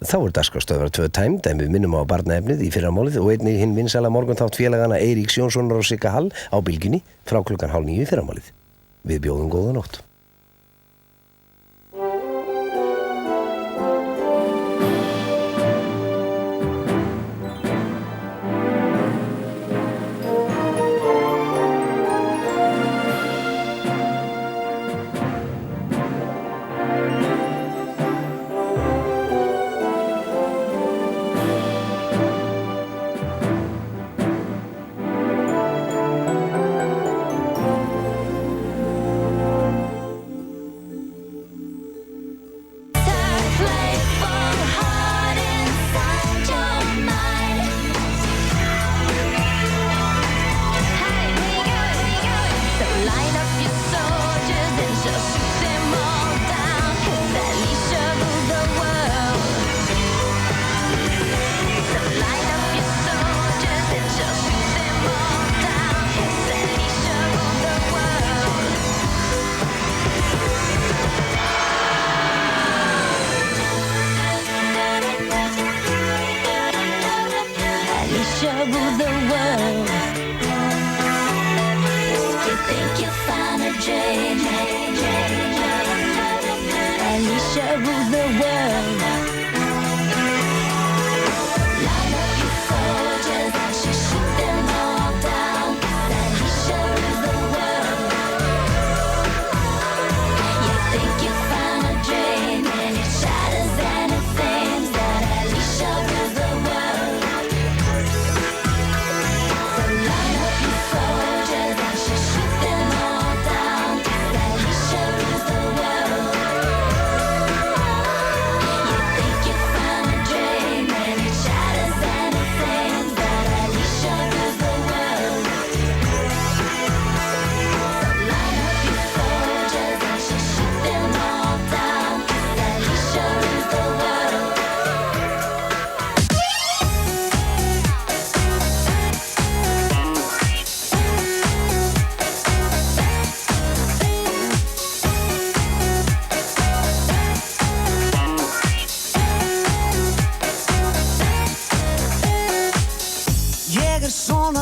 Þá dagskrársstöðvar 2 tæmd en við minnum á barnaefnið í fyrramálið og einnig hinn vinsæla morgunþátt félagana Eiríks Jónssonar og Sigga Hall á Bylgjunni frá 8:30 í fyrramálið. Við bjóðum góða nótt.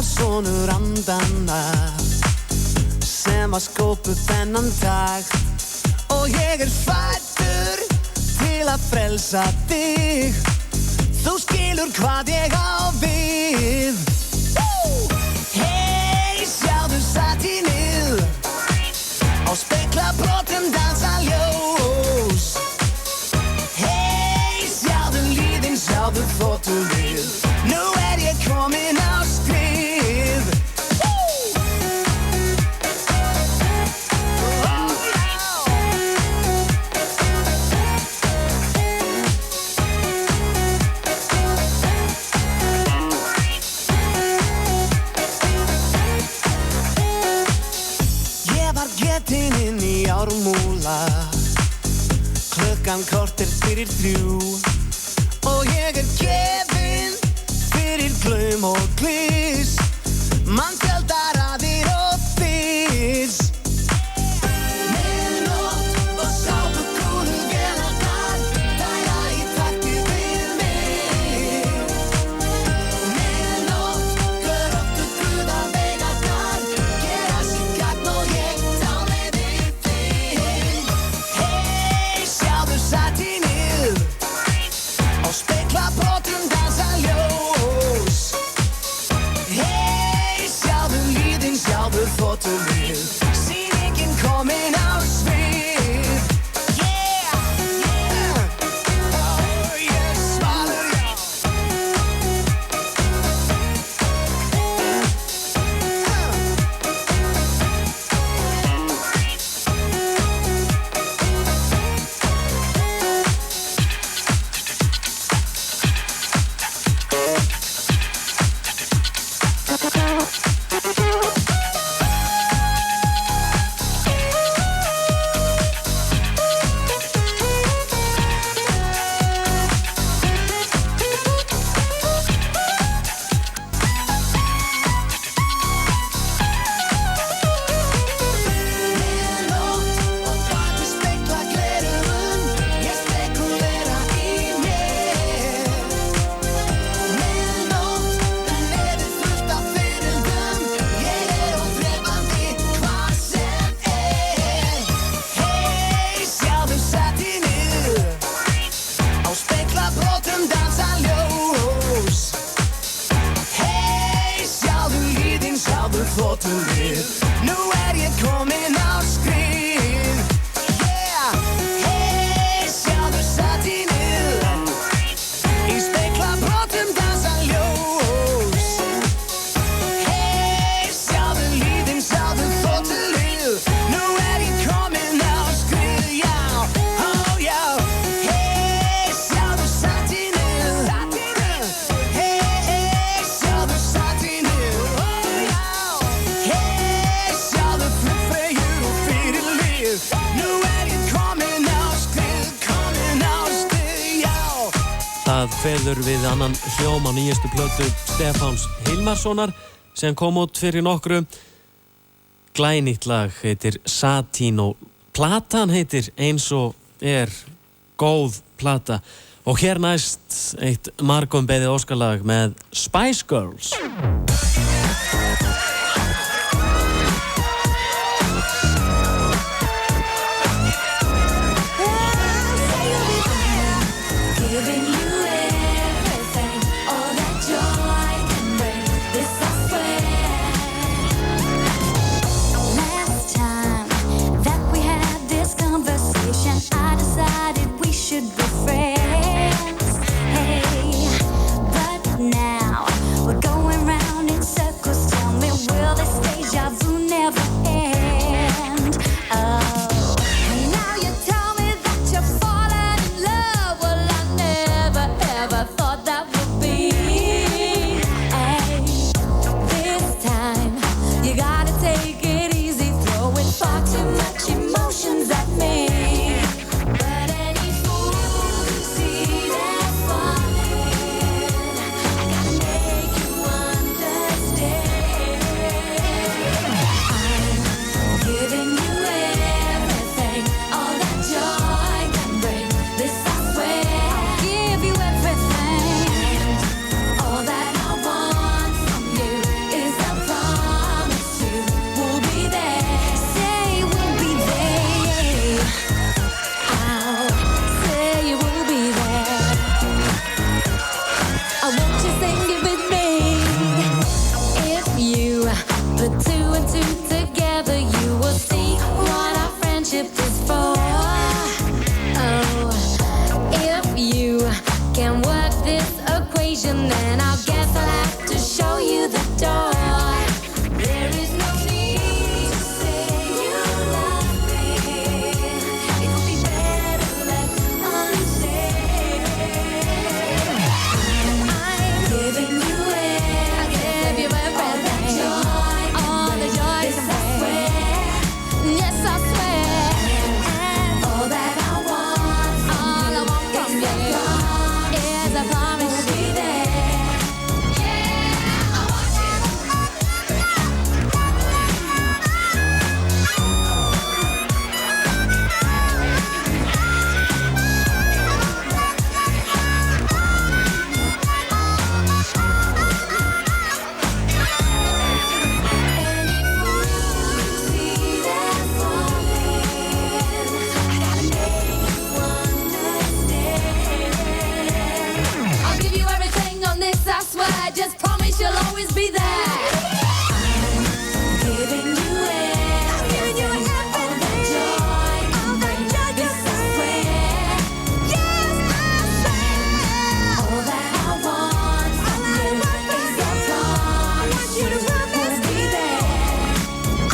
Sonur andanna sem að skópu þennan dag og ég fæddur til að frelsa þig. Þú skilur hvað ég á við. Hey, sjáðu satínið á speglabrotum dansa ljós. Hey, sjáðu líðin, sjáðu þottulið. Nú ég komin á skrið. Ármúla klukkan korter fyrir 3 og ég gefinn fyrir glaum og glys mann fjaldar aðir og þys Miðnótt og sápu kúlu vélarnar dæla í takti við mig Miðnótt gróttu guða vegarnar gera sig gagn og ég satínið á speglabrotum dansa ljós Hey, sjáðu fótölið. Nú ég komin á skrið. Yeah, hey, sjáðu satínið. Í speglabrotum dansa ljós. Hey, sjáðu líðin, sjáðu fótölið. Nú ég komin á skrið, já, oh já. Hey, sjáðu satínið. Hey, sjáðu satínið, oh já. Hey, sjáðu flugfreyjur og fyrirlið. Nú ég komin á skrið, já. Það kveður við annan hljóm á nýjustu plötu Stefáns Hilmarssonar sem kom út fyrir nokkru. Glænýtt lag heitir Satín og platan heitir Eins og góð plata. Og hér næst eitt margumbeðið óskarlag með Spice Girls. Giving you everything, all that joy can bring. This I swear. Last time that we had this conversation, I decided we should be friends. Hey, but now we're going round in circles. Tell me, will this deja vu never end? Oh, now you tell me that you're falling in love. Well, I never ever thought that would be. Hey, this time you gotta take it easy, throwing far too much emotions at me. But any fool can see that falling. I gotta make you understand. I'm giving you everything, all that joy can bring. This I swear. I'll give you everything. All that I want from you is a promise you will be there. Say we'll be there. I'll say you will be there. I want you sing it with me. If you put two and two together, you will see what our friendship is for. Oh, if you can work this equation, then I guess I'll have to show you the door. There is no need to say you love me. It would be better left unsaid. I'm giving you everything, all that joy can bring. Yes, I swear. And all that I want from you is a promise to be there. Yeah, I want you. Any fool can see that falling. I gotta make you understand. I'll give you everything on this, I swear. Just promise you'll always be there. I'm giving you everything, all that joy can bring. This I swear. Yes, I swear. All that I want from you is a promise you will be there.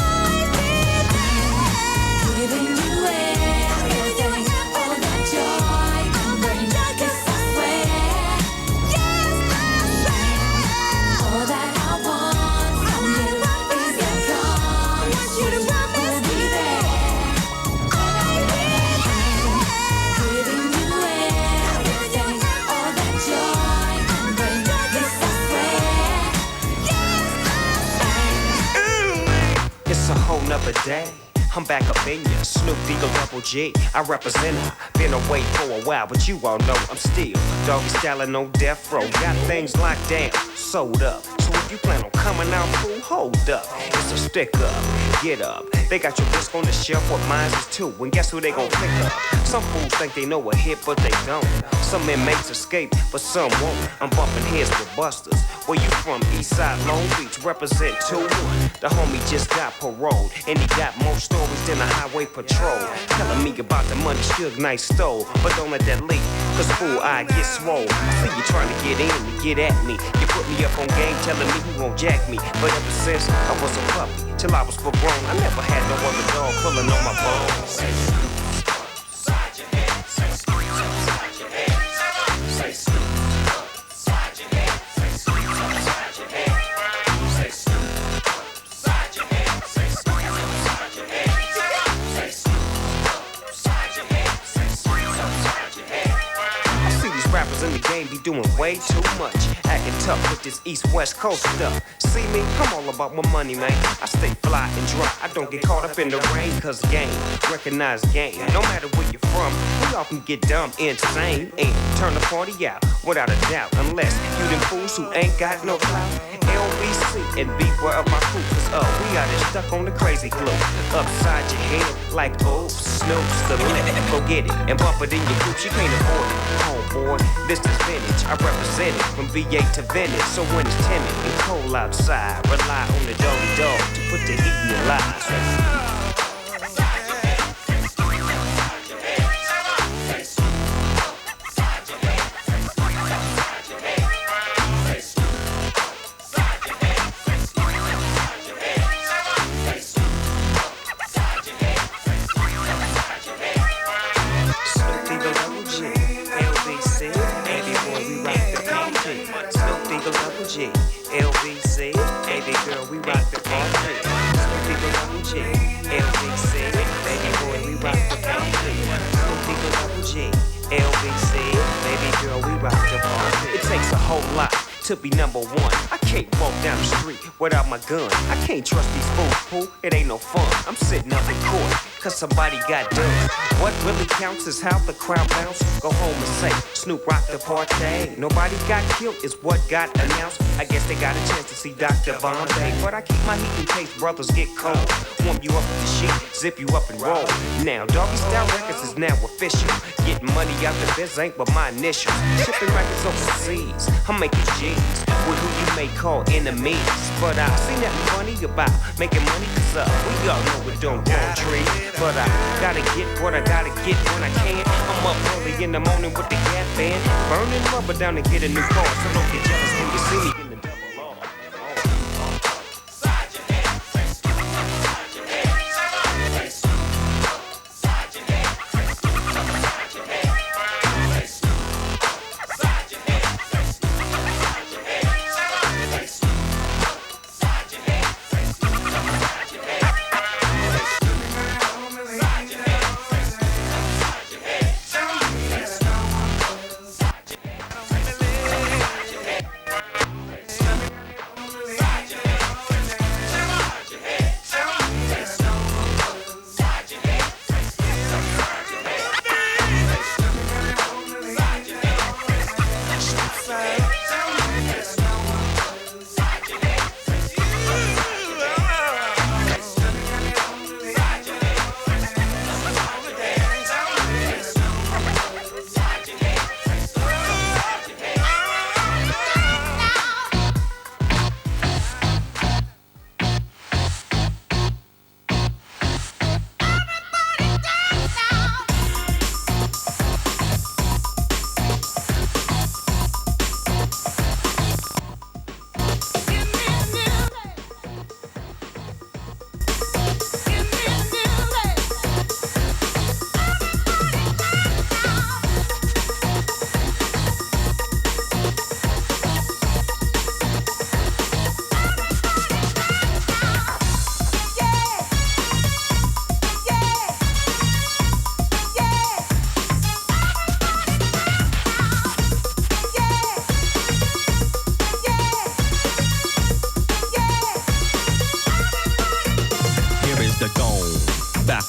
Always be there. Giving you everything, all that joy can bring. This I swear. Yes, I swear. All that I want from you is a promise you will be there. Always be there. Giving you everything, all that joy can bring. This I swear. Yes, I swear. It's a whole nother day. I'm back up in ya, Snoop Eagle Double G. I represent her. Been away for a while, but you all know I'm still doggy styling, no death row. Got things locked down, sold up. So if You plan on coming out, fool? Hold up, it's a stick up. Get up. They got your disc on the shelf, what mine is too. And guess who they gon' pick up? Some fools think they know a hit, but they don't. Some inmates escape, but some won't. I'm bumping heads with busters. Where you from? Eastside, Long Beach, represent 2-1. The homie just got paroled, and he got more stories than a highway patrol. Telling me about the money Suge Knight stole, but don't let that leak, cause fool, I get swole. I see you trying to get in and get at me. You put me up on game, telling me who gon' jack me. But ever since I was a puppy, till I was full grown, I never had no other dog pulling on my bones. In the game be doing way too much, acting tough with this east-west coast stuff. See me, I'm all about my money, man. I stay fly and dry, I don't get caught up in the rain. Cause game, recognize game. No matter where you're from, we all can get dumb, insane, and turn the party out without a doubt. Unless you them fools who ain't got no clout. LBC and beware of my crew. Cause we out here stuck on the crazy glue. Upside your head like oops, Snoops the limit. Go get it and bump it in your group, you can't afford it. Homeboy, this is vintage, I represent it from VA to Venice. So when it's timid and cold outside, rely on the doggy dog to put the heat in your lives. LBC, baby girl, we rock the party. Snoop Eagle Double G, LBC, baby boy, we rock the party. Snoop Eagle Double G, LBC, baby girl, we rock the party. It takes a whole lot to be number one. I can't walk down the street without my gun. I can't trust these fools, fool. It ain't no fun. I'm sitting up in court, cause somebody got done. What really counts is how the crowd bounce. Go home and say, Snoop rock the party. Nobody got killed is what got announced. I guess they got a chance to see Dr. Bombay. But I keep my heat in case brothers get cold. Warm you up with the shit, zip you up and roll. Now, Doggy Style Records is now official. Getting money out the biz ain't but my initials. Shipping records overseas, I'm making G's with who you may call enemies. But I see nothing funny about making money, cause we all know it don't grow on trees. But I gotta get what I gotta get when I can. I'm up early in the morning with the Gap Band, burning rubber down to get a new car. So don't get jealous when you see me in the double R.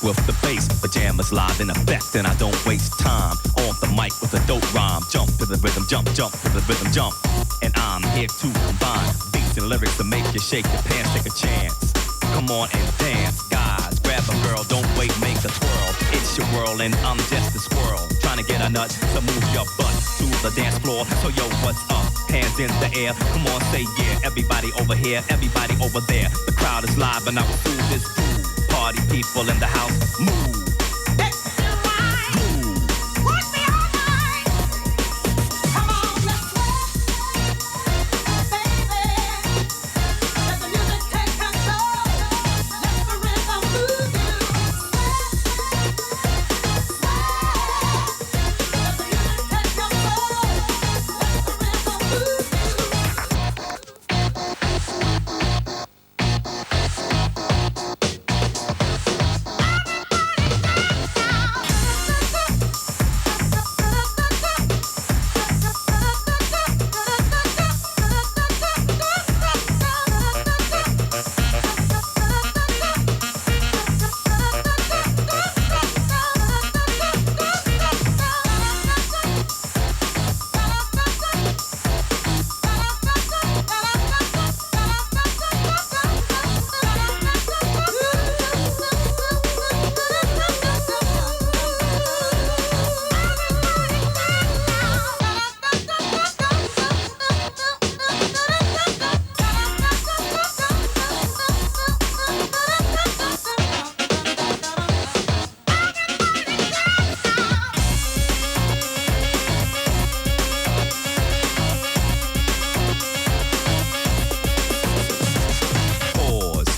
with the bass. Pajamas live in effect, and I don't waste time on the mic with a dope rhyme. Jump to the rhythm, jump, jump to the rhythm, jump. And I'm here to combine beats Catching lyrics to make you shake your pants, take a chance. Come on and dance, guys. Grab a girl, don't wait, make a twirl. It's your world and I'm just a squirrel. Trying to get a nut to move your butt to the dance floor. So yo, what's up? Hands in the air. Come on, say yeah. Everybody over here, everybody over there. The crowd is live and I will do this groove. Party people in the house, move.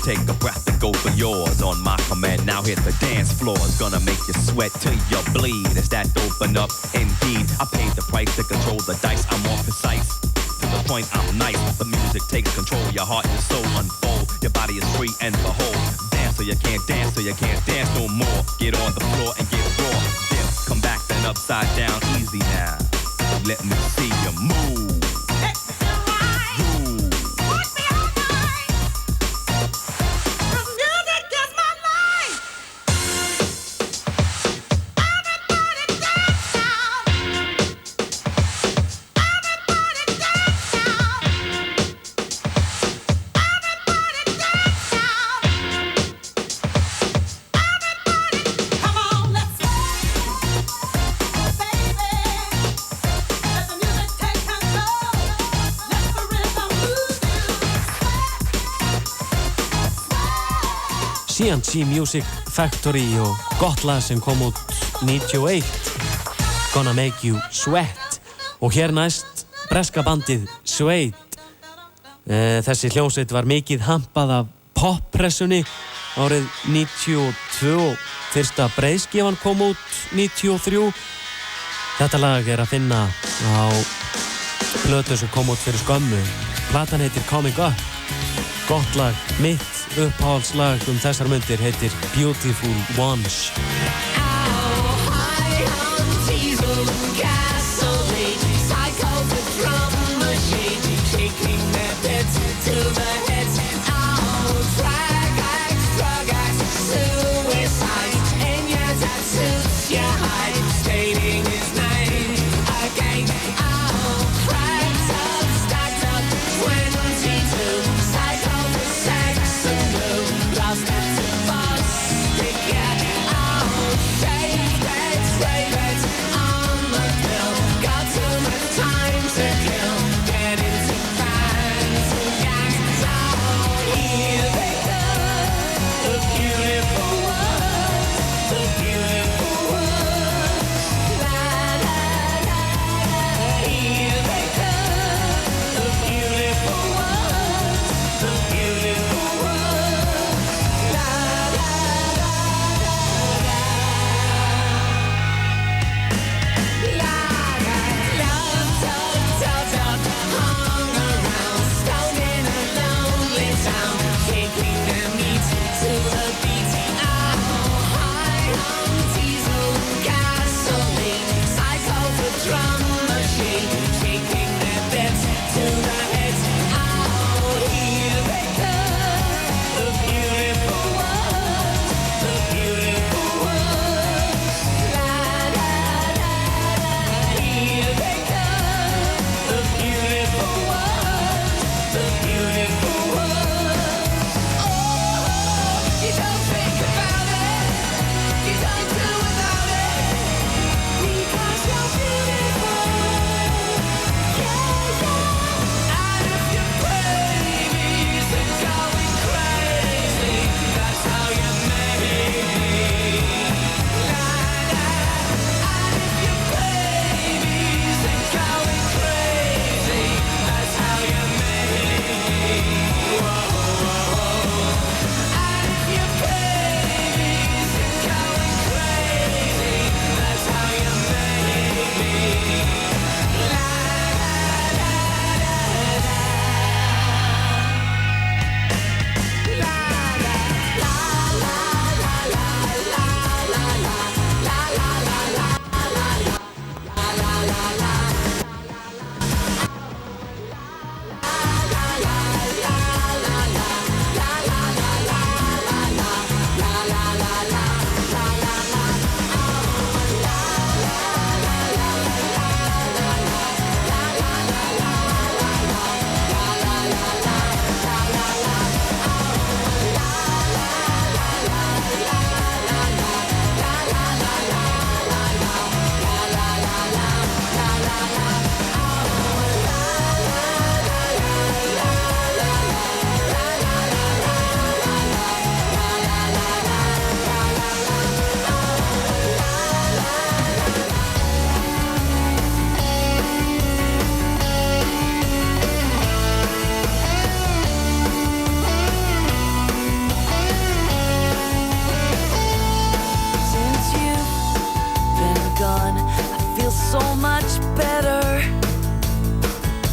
Take a breath and go for yours on my command. Now hit the dance floor. It's gonna make you sweat till you bleed. It's that open up indeed. I paid the price to control the dice. I'm more precise. To the point, I'm nice. The music takes control. Your heart and soul unfold. Your body is free and behold. Dance so you can't dance, so you can't dance no more. Get on the floor and get raw. Dip, come back then upside down. Easy now. Let me see you move. C&C Music Factory og gott lag sem kom út 91, Gonna Make You Sweat, og hér næst breska bandið Suede. Þessi hljómsveit var mikið hampað af poppressunni árið 92 og fyrsta breiðskifan kom út 93. Þetta lag er að finna á plötu sem kom út fyrir skömmu. Platan heitir Coming Up. Gott lag, mitt uppáhaldslag þessar mundir heitir Beautiful Ones.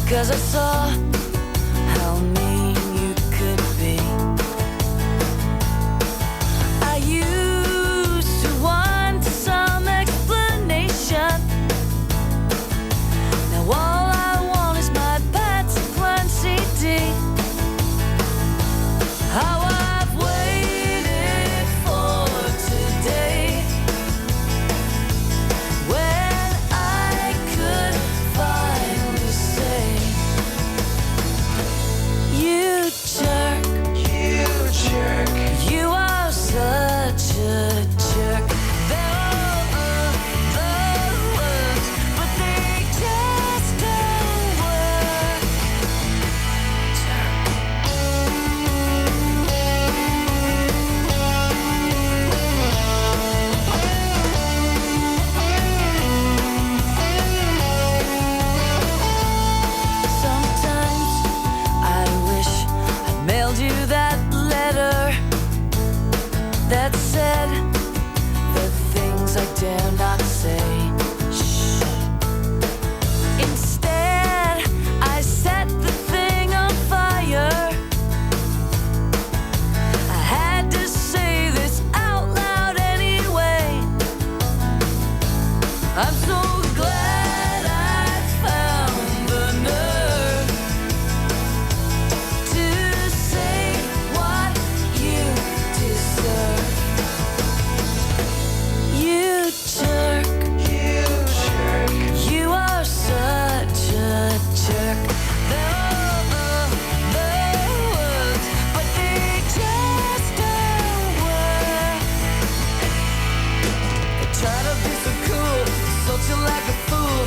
'cause I saw how mean you could be. I used to want some explanation. Now all I want is my Patsy Cline CD. How I've waited for today, when I could finally say, you jerk, you are such a jerk. They're all the words, but they just don't work. Sometimes I wish I'd mailed you that letter that said the things I dare not say. Shh. Instead, I set the thing on fire. I had to say this out loud anyway. I'm so glad I found the nerve to say what you deserve. You jerk, you are such a jerk. They're all the words, but they just don't work. They try to be so cool, insult you like a fool.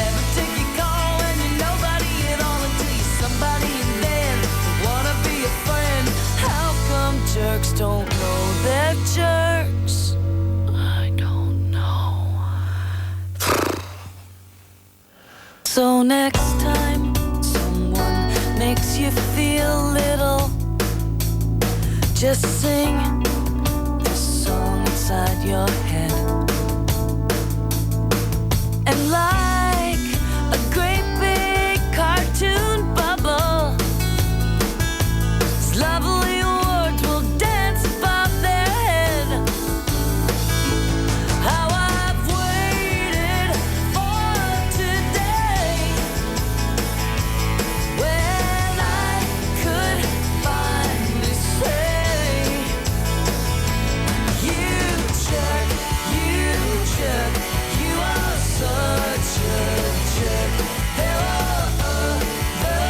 Never take your call when you're nobody at all until you're somebody, and then they wanna be a friend. How come jerks don't know they're jerks? I don't know. So next time someone makes you feel little, just sing this song inside your head. And like a great big cartoon bubble, these lovely words will dance above their head. How I've waited for today, when I could finally say, you jerk, you are such a jerk. They're all the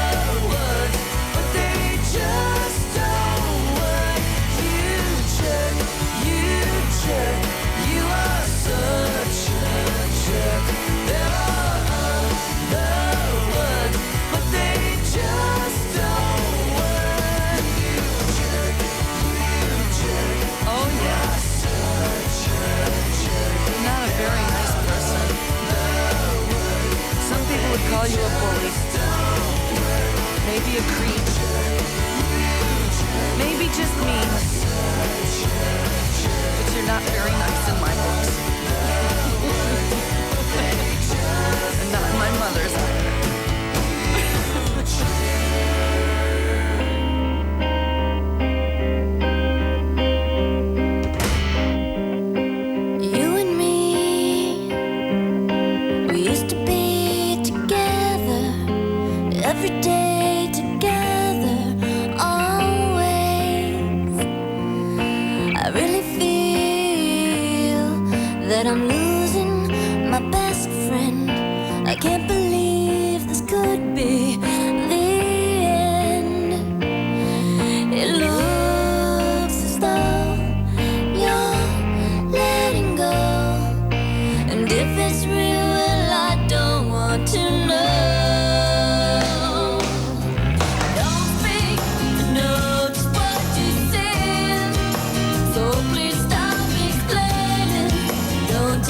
words, but they just don't work. You jerk, you are such a jerk. They're all the words, but they just don't work. You jerk, oh yeah, such a jerk. You're not a very nice person. Some people would call you a bully, maybe a creep, maybe just mean, but you're not very nice in my books. And not in my mother's either. You and me, we used to be together every day, together always. I really feel that I'm losing my best friend. I can't believe this could be the end. It looks as though you're letting go, and if it's real, well, I don't want to know. Don't think I know just what you're saying, so please stop explaining. Don't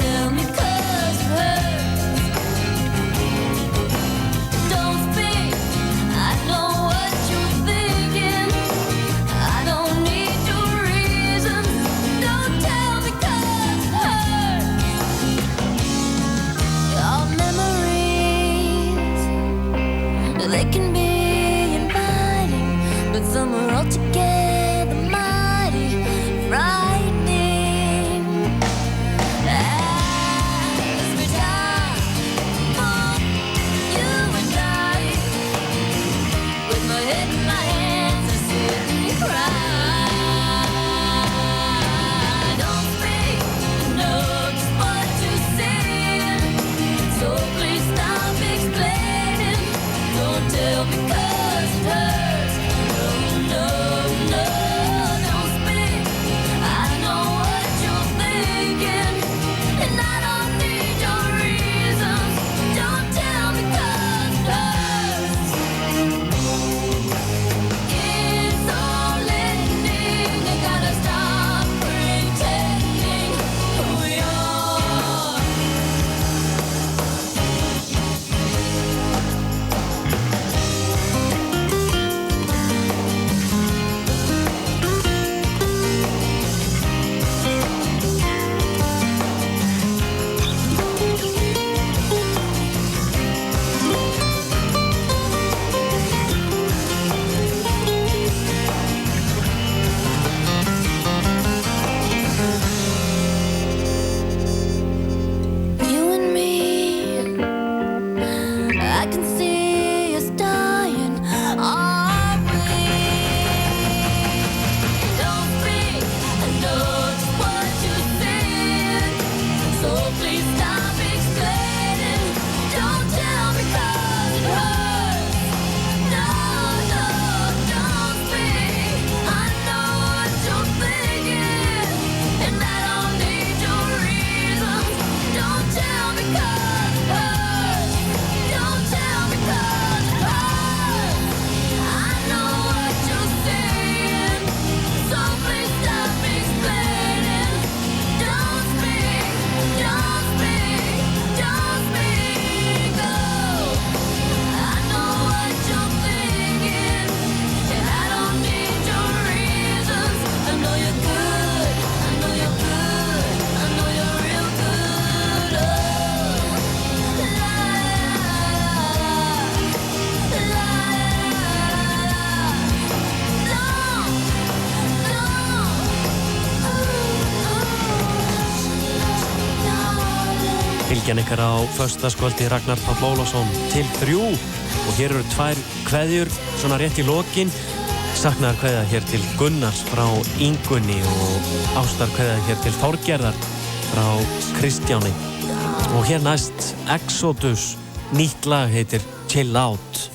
they can be inviting, but some are altogether mighty frightening. As we die, you and I, with my head in my hands, I sit and cry. Don't speak, know just what to say, so please stop explaining. Don't tell me 'cause it hurts. No, no, no, don't speak. I know what you're thinking, and I don't need your reasons. Don't tell me 'cause it hurts. It's all ending. You gotta stop pretending who you are. You and me, I can see us dying, are we? Don't speak, I know just what you're saying, so please stop explaining. Don't tell me 'cause it hurts. No, no, don't speak. I know what you're thinking, and I don't need your reasons. Don't tell me 'cause it hurts. Don't tell me 'cause it hurts. I know what you're saying, so please stop explaining. Don't speak, don't speak, don't speak. Oh, I know what you're thinking, and I don't need your reasons. I know you're good, I know you're good, I know you're real good. Oh, la la la la. Fylgjan ykkar á föstudagskvöldi Ragnar Páll Ólafsson til 3 og hér eru 2 kveðjur svona rétt í lokin. Saknaðar kveðja hér til Gunnars frá Ingunni og ástar kveðja hér til Þorgerðar frá Kristjáni. Og hér næst Exodus, nýtt lag heitir Chill Out.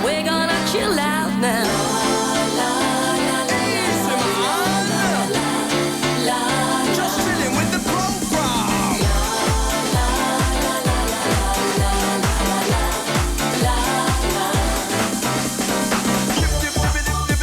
We're gonna chill out now. Just chilling with the program. Dip, dip, dip, dip, dip,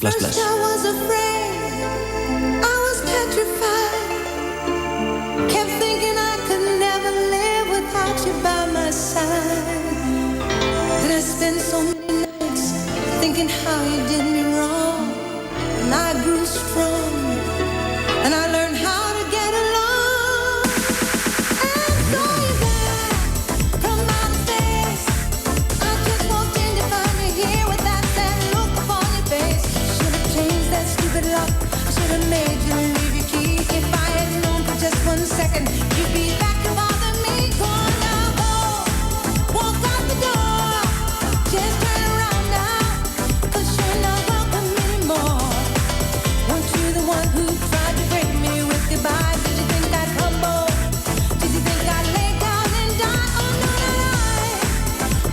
Bless, bless. First I was afraid, I was petrified. Kept thinking I could never live without you by my side. Then I spent so many nights thinking how you did me wrong, and I grew strong.